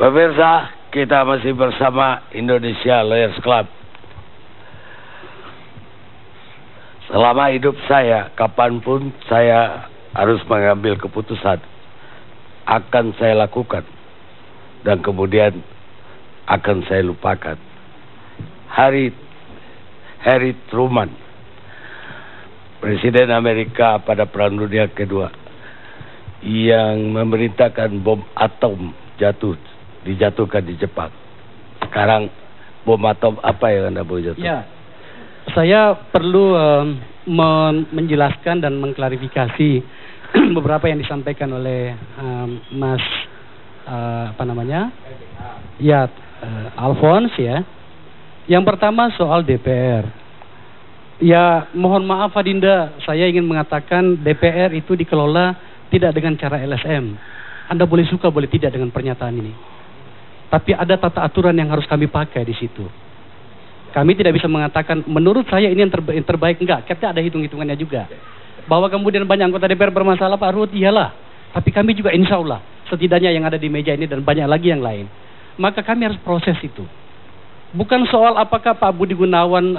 Pemirsa, kita masih bersama Indonesia Lawyers Club. Selama hidup saya, kapanpun saya harus mengambil keputusan, akan saya lakukan, dan kemudian akan saya lupakan. Harry Truman, Presiden Amerika pada Perang Dunia Kedua, yang memerintahkan bom atom dijatuhkan di Jepang. Sekarang bom atom apa yang Anda mau jatuh? Ya, saya perlu menjelaskan dan mengklarifikasi beberapa yang disampaikan oleh Mas Alphonse ya. Yang pertama soal DPR. Ya, mohon maaf Adinda, saya ingin mengatakan DPR itu dikelola tidak dengan cara LSM. Anda boleh suka, boleh tidak dengan pernyataan ini. Tapi ada tata aturan yang harus kami pakai di situ. Kami tidak bisa mengatakan, menurut saya ini yang terbaik. Enggak, kita ada hitung-hitungannya juga. Bahwa kemudian banyak anggota DPR bermasalah, Pak Ruhut, iyalah. Tapi kami juga insya Allah, setidaknya yang ada di meja ini dan banyak lagi yang lain. Maka kami harus proses itu. Bukan soal apakah Pak Budi Gunawan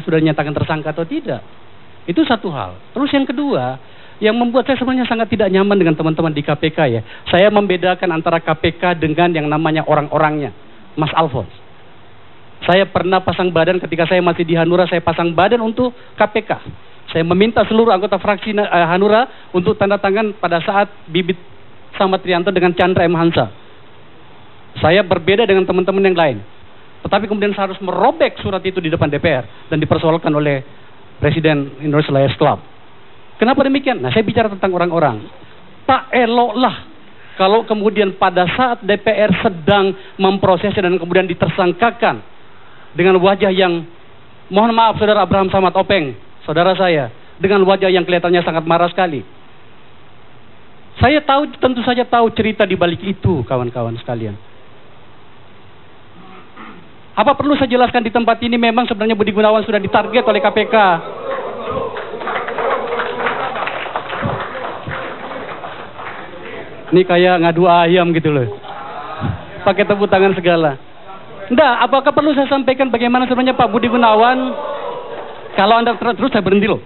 sudah dinyatakan tersangka atau tidak. Itu satu hal. Terus yang kedua, yang membuat saya sebenarnya sangat tidak nyaman dengan teman-teman di KPK ya. Saya membedakan antara KPK dengan yang namanya orang-orangnya. Mas Alphonse. Saya pernah pasang badan ketika saya masih di Hanura, saya pasang badan untuk KPK. Saya meminta seluruh anggota fraksi Hanura untuk tanda tangan pada saat Bibit Samad Trianto dengan Chandra M. Hansa. Saya berbeda dengan teman-teman yang lain. Tetapi kemudian saya harus merobek surat itu di depan DPR dan dipersoalkan oleh Presiden Indonesia Lawyers Club. Kenapa demikian? Nah, saya bicara tentang orang-orang. Tak eloklah kalau kemudian pada saat DPR sedang memprosesnya dan kemudian ditersangkakan dengan wajah yang, mohon maaf Saudara Abraham Samad Openg, saudara saya, dengan wajah yang kelihatannya sangat marah sekali. Saya tahu, tentu saja tahu cerita di balik itu, kawan-kawan sekalian. Apa perlu saya jelaskan di tempat ini memang sebenarnya Budi Gunawan sudah ditarget oleh KPK. Ini kayak ngadu ayam gitu loh. Pakai tepuk tangan segala. Enggak, apakah perlu saya sampaikan bagaimana sebenarnya Pak Budi Gunawan? Kalau Anda terus saya berhenti loh.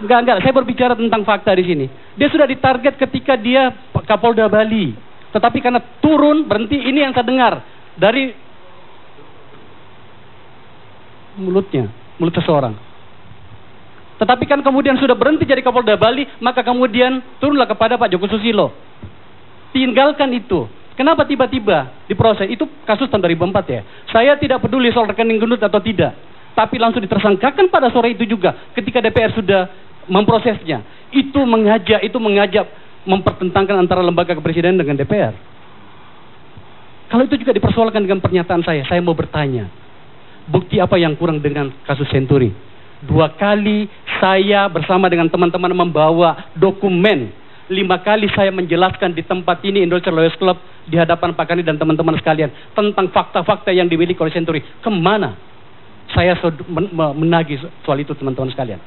Enggak, saya berbicara tentang fakta di sini. Dia sudah ditarget ketika dia Kapolda Bali. Tetapi karena turun, berhenti, ini yang saya dengar dari mulut seseorang. Tetapi kan kemudian sudah berhenti jadi Kapolda Bali, maka kemudian turunlah kepada Pak Joko Susilo. Tinggalkan itu. Kenapa tiba-tiba diproses? Itu kasus tahun 2004 ya. Saya tidak peduli soal rekening gendut atau tidak. Tapi langsung ditersangkakan pada sore itu juga ketika DPR sudah memprosesnya. Itu mengajak mempertentangkan antara lembaga kepresidenan dengan DPR. Kalau itu juga dipersoalkan dengan pernyataan saya mau bertanya. Bukti apa yang kurang dengan kasus Senturi? 2 kali saya bersama dengan teman-teman membawa dokumen. 5 kali saya menjelaskan di tempat ini Indonesia Lawyers Club di hadapan Pak Kani dan teman-teman sekalian tentang fakta-fakta yang dimiliki oleh Senturi. Kemana? Saya menagih soal itu teman-teman sekalian.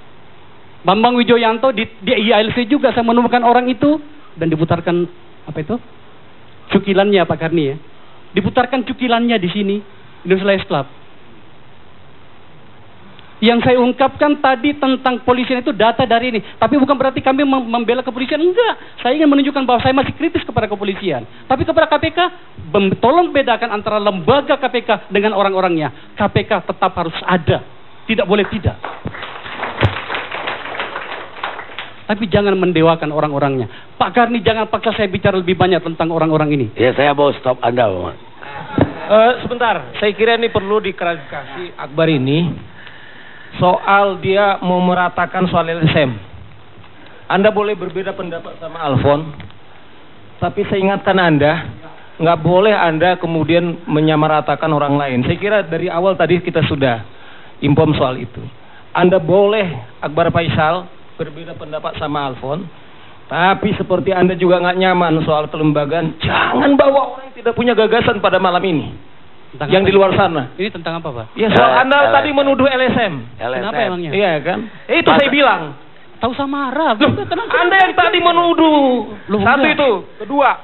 Bambang Wijoyanto di IALC juga saya menemukan orang itu dan diputarkan cukilannya Pak Karni ya. Diputarkan cukilannya di sini Indonesia Lawyers Club. Yang saya ungkapkan tadi tentang polisian itu data dari ini. Tapi bukan berarti kami membela kepolisian. Enggak. Saya ingin menunjukkan bahwa saya masih kritis kepada kepolisian. Tapi kepada KPK, tolong bedakan antara lembaga KPK dengan orang-orangnya. KPK tetap harus ada. Tidak boleh tidak. Tapi jangan mendewakan orang-orangnya. Pak Karni, jangan paksa saya bicara lebih banyak tentang orang-orang ini. Ya, saya mau stop Anda, Pak. Sebentar. Saya kira ini perlu diklarifikasi Akbar ini. Soal dia mau meratakan soal LSM. Anda boleh berbeda pendapat sama Alphonse, tapi saya ingatkan Anda, nggak boleh Anda kemudian menyamaratakan orang lain. Saya kira dari awal tadi kita sudah inform soal itu. Anda boleh, Akbar Faisal, berbeda pendapat sama Alphonse, tapi seperti Anda juga nggak nyaman soal kelembagaan, jangan bawa orang yang tidak punya gagasan pada malam ini. Tentang yang di luar sana. Ini tentang apa, Pak? Ya, soal Anda tadi menuduh LSM. Kenapa emangnya? Iya kan? Itu saya bilang. Tahu samara. Anda yang tadi menuduh. Satu itu. Kedua.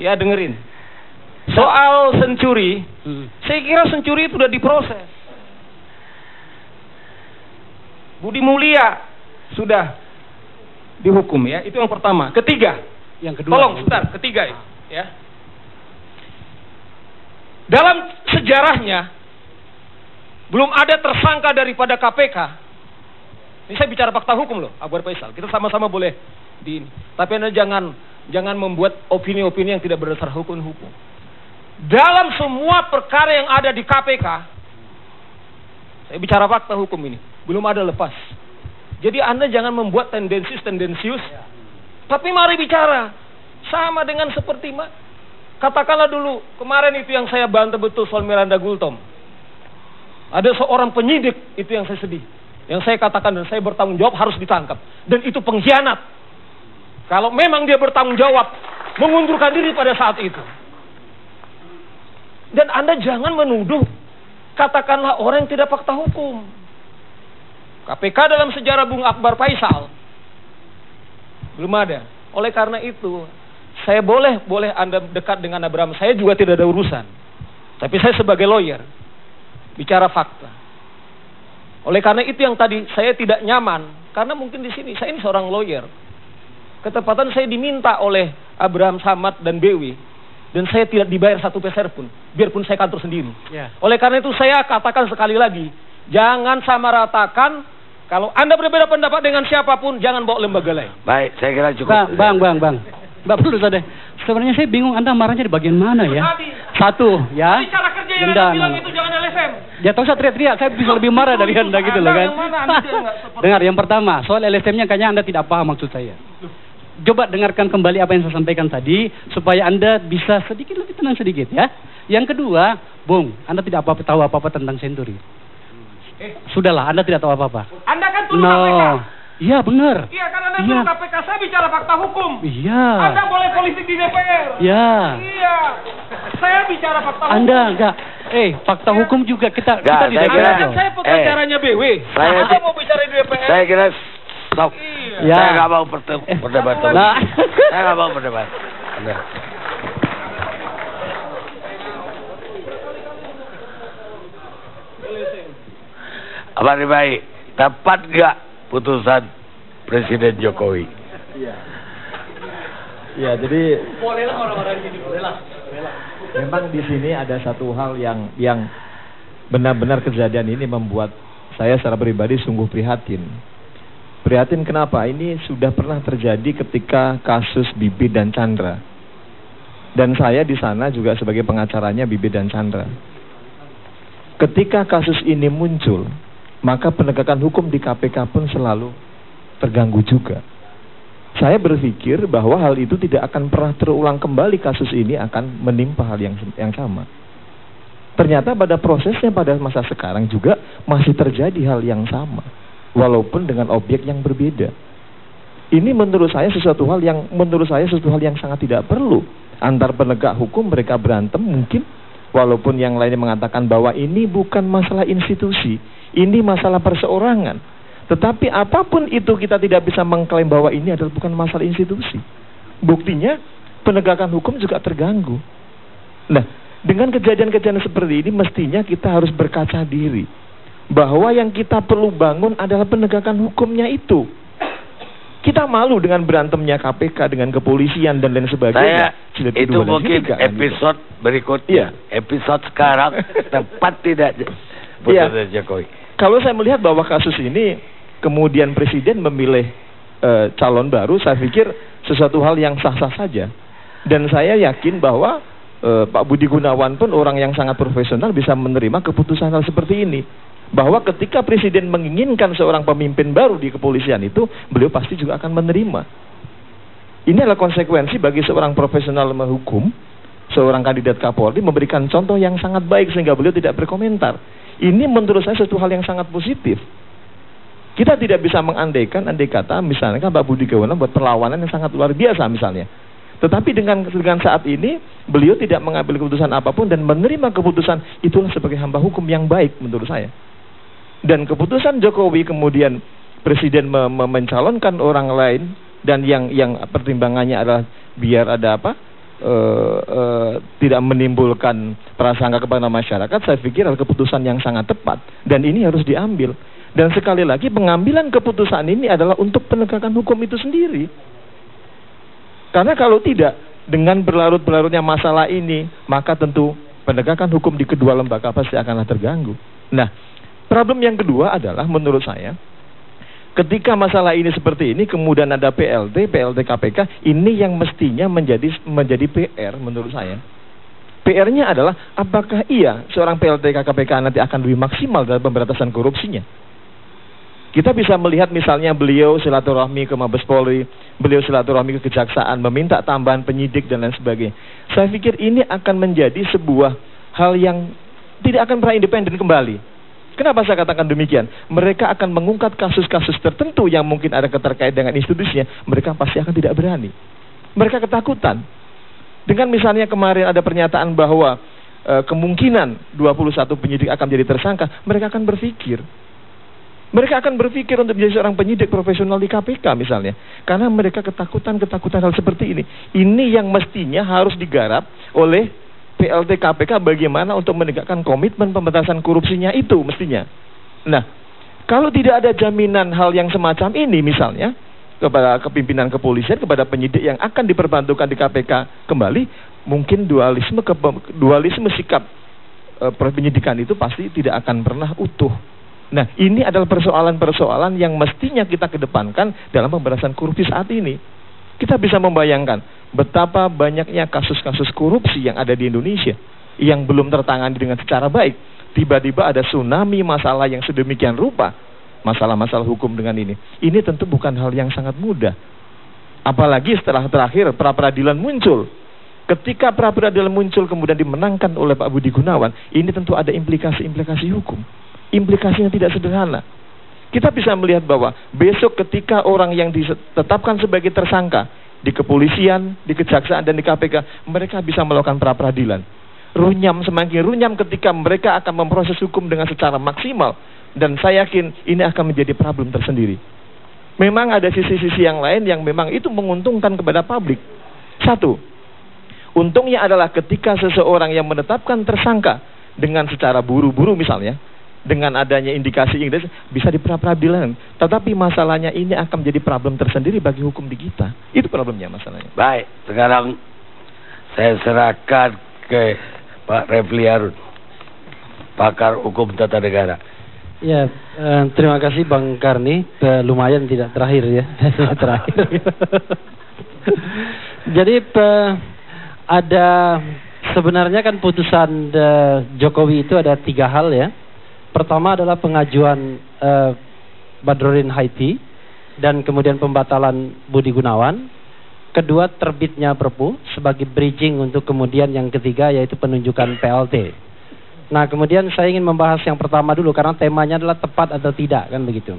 Ya dengerin. Soal Senturi, saya kira Senturi itu sudah diproses. Budi Mulia sudah dihukum ya, itu yang pertama. Ketiga, yang kedua. tolong sebentar, ketiga ya. Dalam sejarahnya belum ada tersangka daripada KPK. Ini saya bicara fakta hukum loh, Akbar Faisal. Kita sama-sama boleh tapi Anda jangan membuat opini-opini yang tidak berdasar hukum. Dalam semua perkara yang ada di KPK, saya bicara fakta hukum ini, belum ada lepas. Jadi Anda jangan membuat tendensius, tapi mari bicara. Sama dengan seperti katakanlah dulu, kemarin itu yang saya bantah betul soal Miranda Gultom. Ada seorang penyidik, itu yang saya sedih. Yang saya katakan dan saya bertanggung jawab harus ditangkap. Dan itu pengkhianat. Kalau memang dia bertanggung jawab, mengundurkan diri pada saat itu. Dan Anda jangan menuduh, katakanlah orang yang tidak fakta hukum. KPK dalam sejarah Bung Akbar Faisal belum ada. Oleh karena itu, saya boleh Anda dekat dengan Abraham. Saya juga tidak ada urusan. Tapi saya sebagai lawyer bicara fakta. Oleh karena itu yang tadi saya tidak nyaman, karena mungkin di sini saya ini seorang lawyer. Ketepatan saya diminta oleh Abraham Samad dan BW. Dan saya tidak dibayar satu peser pun, biarpun saya kantor sendiri. Ya. Oleh karena itu saya katakan sekali lagi, jangan samaratakan. Kalau Anda berbeda pendapat dengan siapapun, jangan bawa lembaga lain. Baik, saya kira cukup. Bang. Mbak perlu saja. Sebenarnya saya bingung Anda marahnya di bagian mana ya? Satu, ya. Cara kerja yang Anda bilang itu jangan LSM. Ya tahu saya teriak-teriak, saya bisa lebih marah dari Anda gitu loh kan. Dengar, yang pertama, soal LSM-nya kayaknya Anda tidak paham maksud saya. Coba dengarkan kembali apa yang saya sampaikan tadi, supaya Anda bisa sedikit lebih tenang sedikit ya. Yang kedua, Bung, Anda tidak tahu apa-apa tentang Senturi. Sudahlah, Anda tidak tahu apa-apa. Anda kan tuduh KPK. Iya benar. Iya kan Anda tuduh KPK, saya bicara fakta hukum. Iya. Anda boleh politik di DPR. Iya. Iya. Saya bicara fakta hukum. Anda enggak. Fakta hukum juga kita di DPR. Kan saya pengacaranya BW. Saya mau bicara di DPR. Saya kira stop. Ya. Saya nggak mau perdebatan. Nah. Saya nggak mau berdebat. Apa nih baik? Tepat nggak putusan Presiden Jokowi? Ya, jadi bolehlah orang-orang ini, bolehlah. Memang di sini ada satu hal yang benar-benar kejadian ini membuat saya secara pribadi sungguh prihatin. Prihatin kenapa? Ini sudah pernah terjadi ketika kasus Bibi dan Chandra. Dan saya di sana juga sebagai pengacaranya Bibi dan Chandra. Ketika kasus ini muncul, maka penegakan hukum di KPK pun selalu terganggu juga. Saya berpikir bahwa hal itu tidak akan pernah terulang kembali, kasus ini akan menimpa hal yang sama. Ternyata pada prosesnya pada masa sekarang juga masih terjadi hal yang sama. Walaupun dengan objek yang berbeda. Ini menurut saya sesuatu hal yang sangat tidak perlu. Antar penegak hukum mereka berantem mungkin, walaupun yang lainnya mengatakan bahwa ini bukan masalah institusi, ini masalah perseorangan. Tetapi apapun itu kita tidak bisa mengklaim bahwa ini adalah bukan masalah institusi. Buktinya penegakan hukum juga terganggu. Nah, dengan kejadian-kejadian seperti ini mestinya kita harus berkaca diri. Bahwa yang kita perlu bangun adalah penegakan hukumnya itu. Kita malu dengan berantemnya KPK dengan kepolisian dan lain sebagainya. Itu mungkin episode berikutnya. Episode sekarang tepat tidak putusan Jokowi. Kalau saya melihat bahwa kasus ini kemudian Presiden memilih calon baru, saya pikir sesuatu hal yang sah-sah saja. Dan saya yakin bahwa Pak Budi Gunawan pun orang yang sangat profesional bisa menerima keputusan hal seperti ini. Bahwa ketika Presiden menginginkan seorang pemimpin baru di kepolisian itu, beliau pasti juga akan menerima. Ini adalah konsekuensi bagi seorang profesional menghukum, seorang kandidat Kapolri memberikan contoh yang sangat baik sehingga beliau tidak berkomentar. Ini menurut saya sesuatu hal yang sangat positif. Kita tidak bisa mengandaikan, andai kata misalnya kan Pak Budi Gunawan buat perlawanan yang sangat luar biasa misalnya. Tetapi dengan saat ini beliau tidak mengambil keputusan apapun dan menerima keputusan, itulah sebagai hamba hukum yang baik menurut saya. Dan keputusan Jokowi kemudian Presiden mencalonkan orang lain dan yang pertimbangannya adalah biar ada tidak menimbulkan prasangka kepada masyarakat, saya pikir adalah keputusan yang sangat tepat dan ini harus diambil. Dan sekali lagi pengambilan keputusan ini adalah untuk penegakan hukum itu sendiri. Karena kalau tidak, dengan berlarut-larutnya masalah ini, maka tentu penegakan hukum di kedua lembaga pasti akanlah terganggu. Nah, problem yang kedua adalah menurut saya, ketika masalah ini seperti ini, kemudian ada PLT KPK, ini yang mestinya menjadi PR menurut saya. PR-nya adalah apakah iya seorang PLT KPK nanti akan lebih maksimal dalam pemberantasan korupsinya. Kita bisa melihat misalnya beliau silaturahmi ke Mabes Polri, beliau silaturahmi ke Kejaksaan, meminta tambahan penyidik dan lain sebagainya. Saya pikir ini akan menjadi sebuah hal yang tidak akan pernah independen kembali. Kenapa saya katakan demikian? Mereka akan mengungkap kasus-kasus tertentu yang mungkin ada keterkait dengan institusinya. Mereka pasti akan tidak berani. Mereka ketakutan. Dengan misalnya kemarin ada pernyataan bahwa kemungkinan 21 penyidik akan menjadi tersangka, mereka akan berpikir. Mereka akan berpikir untuk menjadi seorang penyidik profesional di KPK misalnya. Karena mereka ketakutan hal seperti ini. Ini yang mestinya harus digarap oleh PLT KPK bagaimana untuk menegakkan komitmen pemberantasan korupsinya itu mestinya. Nah, kalau tidak ada jaminan hal yang semacam ini misalnya, kepada kepimpinan kepolisian, kepada penyidik yang akan diperbantukan di KPK kembali, mungkin dualisme sikap penyidikan itu pasti tidak akan pernah utuh. Nah, ini adalah persoalan-persoalan yang mestinya kita kedepankan dalam pemberantasan korupsi saat ini. Kita bisa membayangkan betapa banyaknya kasus-kasus korupsi yang ada di Indonesia yang belum tertangani dengan secara baik. Tiba-tiba ada tsunami masalah yang sedemikian rupa, masalah-masalah hukum dengan ini. Ini tentu bukan hal yang sangat mudah. Apalagi setelah terakhir pra-peradilan muncul. Ketika pra-peradilan muncul kemudian dimenangkan oleh Pak Budi Gunawan, ini tentu ada implikasi-implikasi hukum. Implikasinya tidak sederhana. Kita bisa melihat bahwa besok ketika orang yang ditetapkan sebagai tersangka di kepolisian, di kejaksaan dan di KPK, mereka bisa melakukan pra-peradilan. Semakin runyam ketika mereka akan memproses hukum dengan secara maksimal. Dan saya yakin ini akan menjadi problem tersendiri. Memang ada sisi-sisi yang lain yang memang itu menguntungkan kepada publik. Satu, untungnya adalah ketika seseorang yang menetapkan tersangka dengan secara buru-buru misalnya, dengan adanya indikasi bisa diperadilan. Tetapi masalahnya ini akan menjadi problem tersendiri bagi hukum di kita. Itu problemnya masalahnya. Baik, sekarang saya serahkan ke Pak Refli Harun, pakar hukum tata negara. Ya, terima kasih Bang Karni. Lumayan tidak terakhir ya. Terakhir. Jadi ada sebenarnya kan putusan Jokowi itu ada 3 hal ya. Pertama adalah pengajuan Badrodin Haiti dan kemudian pembatalan Budi Gunawan. Kedua, terbitnya Perpu sebagai bridging untuk kemudian yang ketiga yaitu penunjukan PLT. Nah, kemudian saya ingin membahas yang pertama dulu karena temanya adalah tepat atau tidak kan begitu.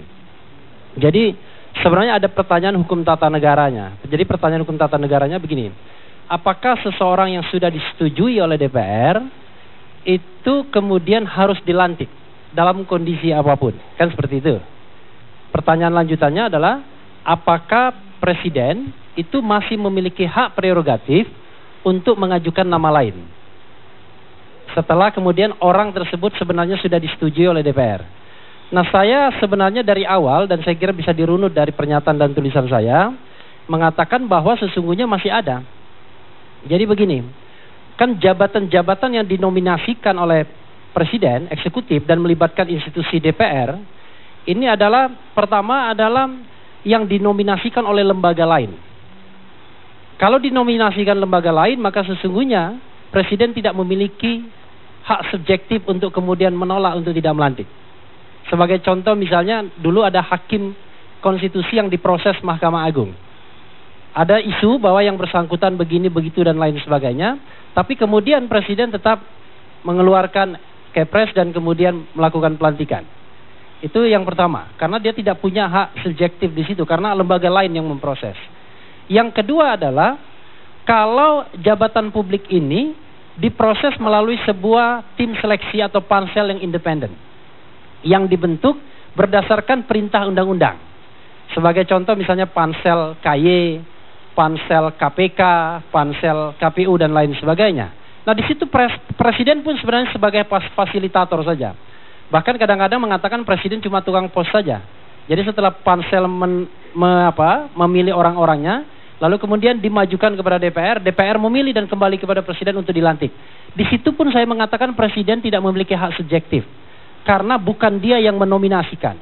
Jadi sebenarnya ada pertanyaan hukum tata negaranya. Jadi pertanyaan hukum tata negaranya begini. Apakah seseorang yang sudah disetujui oleh DPR itu kemudian harus dilantik dalam kondisi apapun? Kan seperti itu. Pertanyaan lanjutannya adalah apakah presiden itu masih memiliki hak prerogatif untuk mengajukan nama lain setelah kemudian orang tersebut sebenarnya sudah disetujui oleh DPR. Nah, saya sebenarnya dari awal dan saya kira bisa dirunut dari pernyataan dan tulisan saya mengatakan bahwa sesungguhnya masih ada. Jadi begini, kan jabatan-jabatan yang dinominasikan oleh presiden, eksekutif dan melibatkan institusi DPR ini adalah pertama adalah yang dinominasikan oleh lembaga lain. Kalau dinominasikan lembaga lain maka sesungguhnya presiden tidak memiliki hak subjektif untuk kemudian menolak untuk tidak melantik. Sebagai contoh misalnya dulu ada hakim konstitusi yang diproses Mahkamah Agung. Ada isu bahwa yang bersangkutan begini begitu dan lain sebagainya, tapi kemudian presiden tetap mengeluarkan kepres dan kemudian melakukan pelantikan. Itu yang pertama, karena dia tidak punya hak subjektif di situ karena lembaga lain yang memproses. Yang kedua adalah kalau jabatan publik ini diproses melalui sebuah tim seleksi atau pansel yang independen yang dibentuk berdasarkan perintah undang-undang. Sebagai contoh misalnya pansel KY, pansel KPK, pansel KPU dan lain sebagainya. Nah, di situ presiden pun sebenarnya sebagai fasilitator saja. Bahkan kadang-kadang mengatakan presiden cuma tukang pos saja. Jadi setelah pansel memilih orang-orangnya, lalu kemudian dimajukan kepada DPR, DPR memilih dan kembali kepada presiden untuk dilantik. Di situ pun saya mengatakan presiden tidak memiliki hak subjektif. Karena bukan dia yang menominasikan.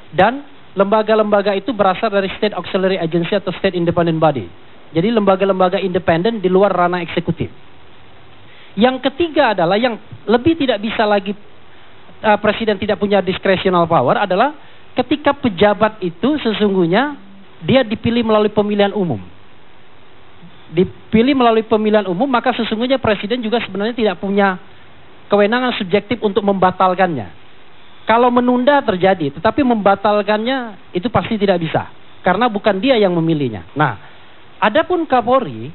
Dan lembaga-lembaga itu berasal dari State Auxiliary Agency atau State Independent Body. Jadi lembaga-lembaga independen di luar ranah eksekutif. Yang ketiga adalah yang lebih tidak bisa lagi presiden tidak punya discretional power adalah ketika pejabat itu sesungguhnya dia dipilih melalui pemilihan umum. Dipilih melalui pemilihan umum, maka sesungguhnya presiden juga sebenarnya tidak punya kewenangan subjektif untuk membatalkannya. Kalau menunda terjadi, tetapi membatalkannya itu pasti tidak bisa. Karena bukan dia yang memilihnya. Nah, adapun Kapolri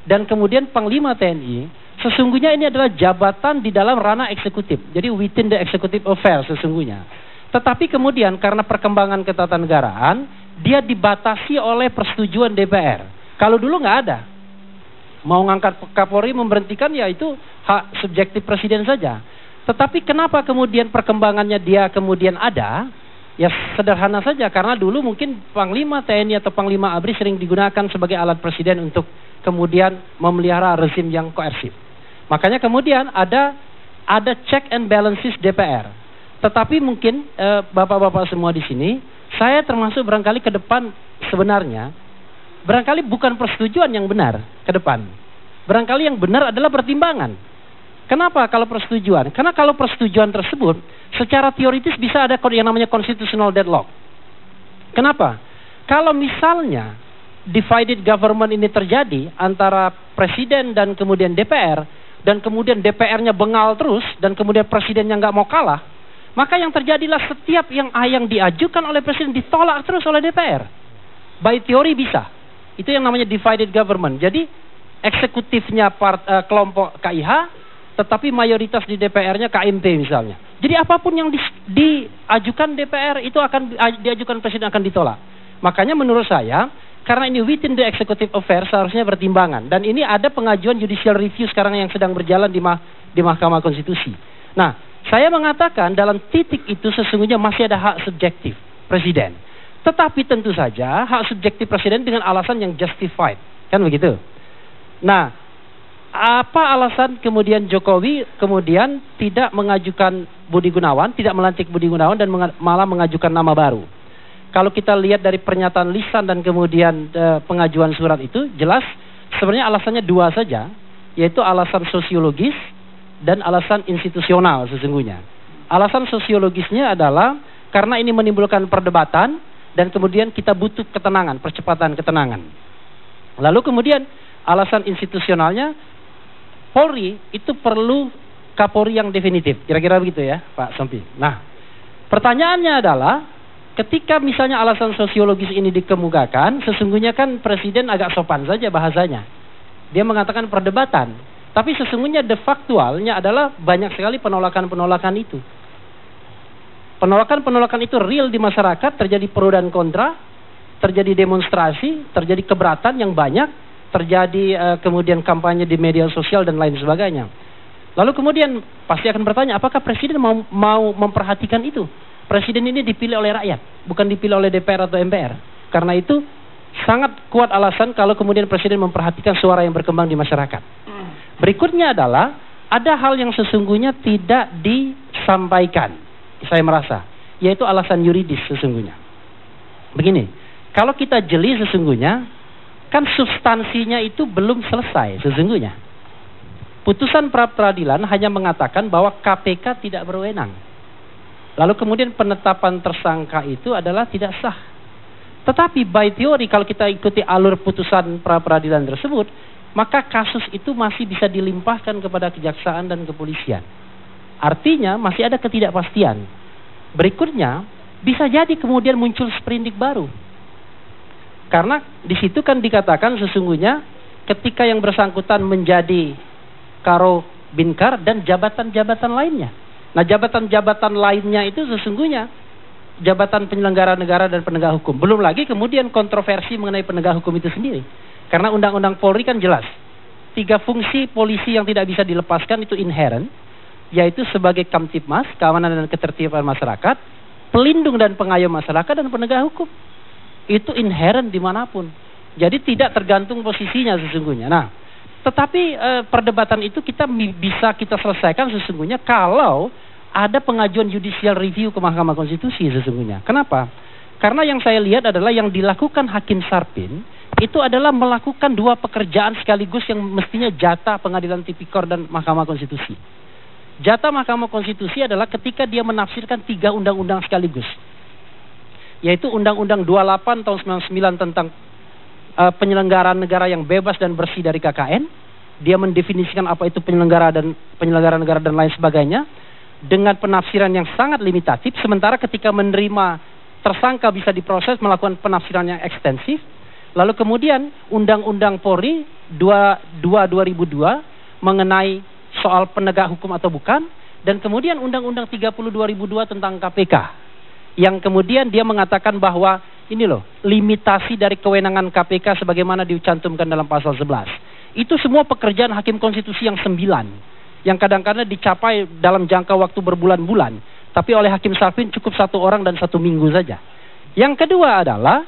dan kemudian Panglima TNI, sesungguhnya ini adalah jabatan di dalam ranah eksekutif. Jadi within the executive affairs sesungguhnya. Tetapi kemudian karena perkembangan ketatanegaraan, dia dibatasi oleh persetujuan DPR. Kalau dulu nggak ada. Mau ngangkat Kapolri memberhentikan ya itu hak subjektif presiden saja. Tetapi kenapa kemudian perkembangannya dia kemudian ada? Ya sederhana saja karena dulu mungkin Panglima TNI atau Panglima ABRI sering digunakan sebagai alat presiden untuk kemudian memelihara rezim yang koersif. Makanya kemudian ada check and balances DPR. Tetapi mungkin bapak-bapak semua di sini, saya termasuk barangkali ke depan sebenarnya barangkali bukan persetujuan yang benar ke depan. Barangkali yang benar adalah pertimbangan. Kenapa kalau persetujuan? Karena kalau persetujuan tersebut secara teoritis bisa ada yang namanya constitutional deadlock. Kenapa? Kalau misalnya divided government ini terjadi antara presiden dan kemudian DPR, dan kemudian DPR-nya bengal terus, dan kemudian presidennya nggak mau kalah, maka yang terjadilah setiap yang diajukan oleh presiden ditolak terus oleh DPR. By teori bisa. Itu yang namanya divided government. Jadi eksekutifnya kelompok KIH, tetapi mayoritas di DPR-nya KMP misalnya. Jadi apapun yang diajukan DPR itu akan diajukan presiden akan ditolak. Makanya menurut saya, karena ini within the executive affairs seharusnya pertimbangan. Dan ini ada pengajuan judicial review sekarang yang sedang berjalan di Mahkamah Konstitusi. Nah, saya mengatakan dalam titik itu sesungguhnya masih ada hak subjektif presiden. Tetapi tentu saja hak subjektif presiden dengan alasan yang justified. Kan begitu? Nah, apa alasan kemudian Jokowi kemudian tidak mengajukan Budi Gunawan, tidak melantik Budi Gunawan dan malah mengajukan nama baru? Kalau kita lihat dari pernyataan lisan dan kemudian pengajuan surat itu, jelas sebenarnya alasannya dua saja, yaitu alasan sosiologis dan alasan institusional sesungguhnya. Alasan sosiologisnya adalah karena ini menimbulkan perdebatan dan kemudian kita butuh ketenangan, percepatan ketenangan. Lalu kemudian alasan institusionalnya, Polri itu perlu Kapolri yang definitif. Kira-kira begitu ya Pak Sompi. Nah, pertanyaannya adalah ketika misalnya alasan sosiologis ini dikemukakan, sesungguhnya kan presiden agak sopan saja bahasanya. Dia mengatakan perdebatan. Tapi sesungguhnya de factualnya adalah banyak sekali penolakan-penolakan itu. Penolakan-penolakan itu real di masyarakat, terjadi pro dan kontra, terjadi demonstrasi, terjadi keberatan yang banyak, terjadi kemudian kampanye di media sosial dan lain sebagainya. Lalu kemudian pasti akan bertanya, apakah presiden mau memperhatikan itu? Presiden ini dipilih oleh rakyat, bukan dipilih oleh DPR atau MPR. Karena itu sangat kuat alasan kalau kemudian presiden memperhatikan suara yang berkembang di masyarakat. Berikutnya adalah ada hal yang sesungguhnya tidak disampaikan, saya merasa, yaitu alasan yuridis sesungguhnya. Begini, kalau kita jeli sesungguhnya, kan substansinya itu belum selesai sesungguhnya. Putusan pra-peradilan hanya mengatakan bahwa KPK tidak berwenang. Lalu kemudian penetapan tersangka itu adalah tidak sah. Tetapi by teori kalau kita ikuti alur putusan pra-peradilan tersebut, maka kasus itu masih bisa dilimpahkan kepada kejaksaan dan kepolisian. Artinya masih ada ketidakpastian. Berikutnya bisa jadi kemudian muncul sprindik baru. Karena di situ kan dikatakan sesungguhnya ketika yang bersangkutan menjadi Karo Binkar dan jabatan-jabatan lainnya. Nah, jabatan-jabatan lainnya itu sesungguhnya jabatan penyelenggara negara dan penegak hukum. Belum lagi kemudian kontroversi mengenai penegak hukum itu sendiri. Karena Undang-Undang Polri kan jelas. 3 fungsi polisi yang tidak bisa dilepaskan itu inherent, yaitu sebagai Kamtibmas, keamanan dan ketertiban masyarakat, pelindung dan pengayom masyarakat, dan penegak hukum. Itu inherent dimanapun. Jadi tidak tergantung posisinya sesungguhnya. Nah, tetapi perdebatan itu bisa kita selesaikan sesungguhnya kalau ada pengajuan judicial review ke Mahkamah Konstitusi sesungguhnya. Kenapa? Karena yang saya lihat adalah yang dilakukan Hakim Sarpin itu adalah melakukan 2 pekerjaan sekaligus yang mestinya jatah Pengadilan Tipikor dan Mahkamah Konstitusi. Jatah Mahkamah Konstitusi adalah ketika dia menafsirkan 3 undang-undang sekaligus. Yaitu Undang-Undang 28 tahun 99 tentang penyelenggaraan negara yang bebas dan bersih dari KKN. Dia mendefinisikan apa itu penyelenggara negara dan lain sebagainya dengan penafsiran yang sangat limitatif, sementara ketika menerima tersangka bisa diproses melakukan penafsiran yang ekstensif. Lalu kemudian Undang-Undang Polri 2002 mengenai soal penegak hukum atau bukan, dan kemudian Undang-Undang 30 2002 tentang KPK yang kemudian dia mengatakan bahwa ini loh limitasi dari kewenangan KPK sebagaimana dicantumkan dalam pasal 11. Itu semua pekerjaan Hakim Konstitusi yang 9 yang kadang-kadang dicapai dalam jangka waktu berbulan-bulan, tapi oleh Hakim Sarpin cukup 1 orang dan 1 minggu saja. Yang kedua adalah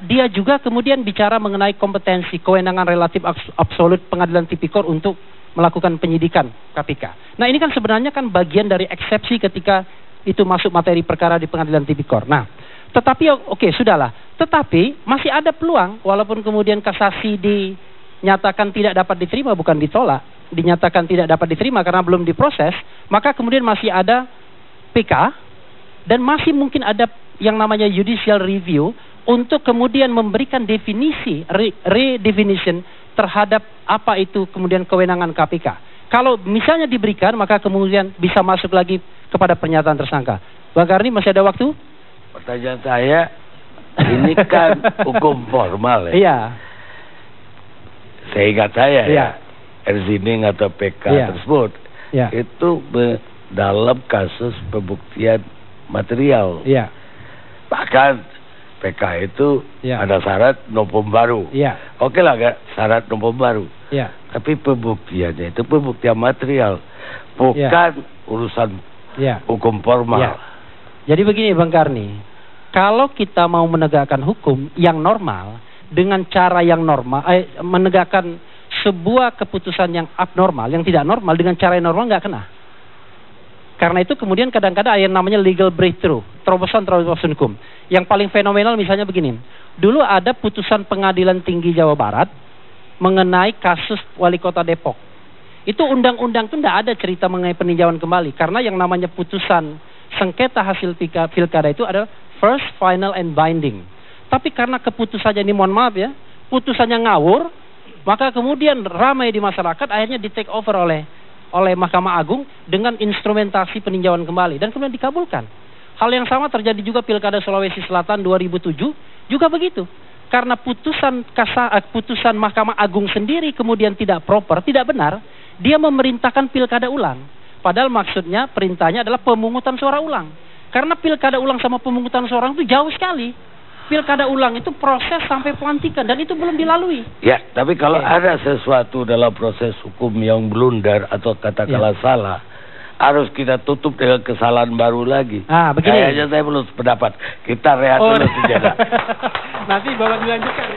dia juga kemudian bicara mengenai kompetensi kewenangan relatif absolut Pengadilan Tipikor untuk melakukan penyidikan KPK. Nah, ini kan sebenarnya kan bagian dari eksepsi ketika itu masuk materi perkara di Pengadilan Tipikor. Nah, tetapi oke, sudahlah. Tetapi masih ada peluang walaupun kemudian kasasi dinyatakan tidak dapat diterima, bukan ditolak, dinyatakan tidak dapat diterima karena belum diproses, maka kemudian masih ada PK dan masih mungkin ada yang namanya judicial review untuk kemudian memberikan definisi, redefinition terhadap apa itu kemudian kewenangan KPK. Kalau misalnya diberikan, maka kemudian bisa masuk lagi kepada pernyataan tersangka. Bang Karni, masih ada waktu? Pertanyaan saya, ini kan hukum formal ya? Iya. Seingat saya Iya. Erzining atau PK Iya. tersebut, Iya. itu dalam kasus pembuktian material. Iya. Bahkan PK itu Iya. ada syarat novum baru. Iya. Oke lah gak syarat novum baru. Iya. Tapi pembuktiannya itu pembuktian material, bukan urusan hukum formal. Iya. Jadi begini Bang Karni, kalau kita mau menegakkan hukum yang normal dengan cara yang normal, menegakkan sebuah keputusan yang abnormal, yang tidak normal dengan cara yang normal nggak kena. Karena itu kemudian kadang-kadang ada yang namanya legal breakthrough, terobosan hukum. Yang paling fenomenal misalnya begini, dulu ada putusan Pengadilan Tinggi Jawa Barat mengenai kasus Wali Kota Depok. Itu undang-undang itu tidak ada cerita mengenai peninjauan kembali, karena yang namanya putusan sengketa hasil pilkada itu adalah first, final, and binding. Tapi karena keputusannya ini, mohon maaf ya, putusannya ngawur, maka kemudian ramai di masyarakat, akhirnya di take over oleh Mahkamah Agung dengan instrumentasi peninjauan kembali dan kemudian dikabulkan. Hal yang sama terjadi juga Pilkada Sulawesi Selatan 2007 juga begitu. Karena putusan Mahkamah Agung sendiri kemudian tidak proper, tidak benar, dia memerintahkan pilkada ulang. Padahal maksudnya perintahnya adalah pemungutan suara ulang. Karena pilkada ulang sama pemungutan suara itu jauh sekali. Pilkada ulang itu proses sampai pelantikan dan itu belum dilalui. Ya, tapi kalau ada sesuatu dalam proses hukum yang blunder atau katakanlah salah, harus kita tutup dengan kesalahan baru lagi. Begini. Kayaknya saya belum pendapat. Kita rehat dulu sejenak. Nanti Bapak dilanjutkan.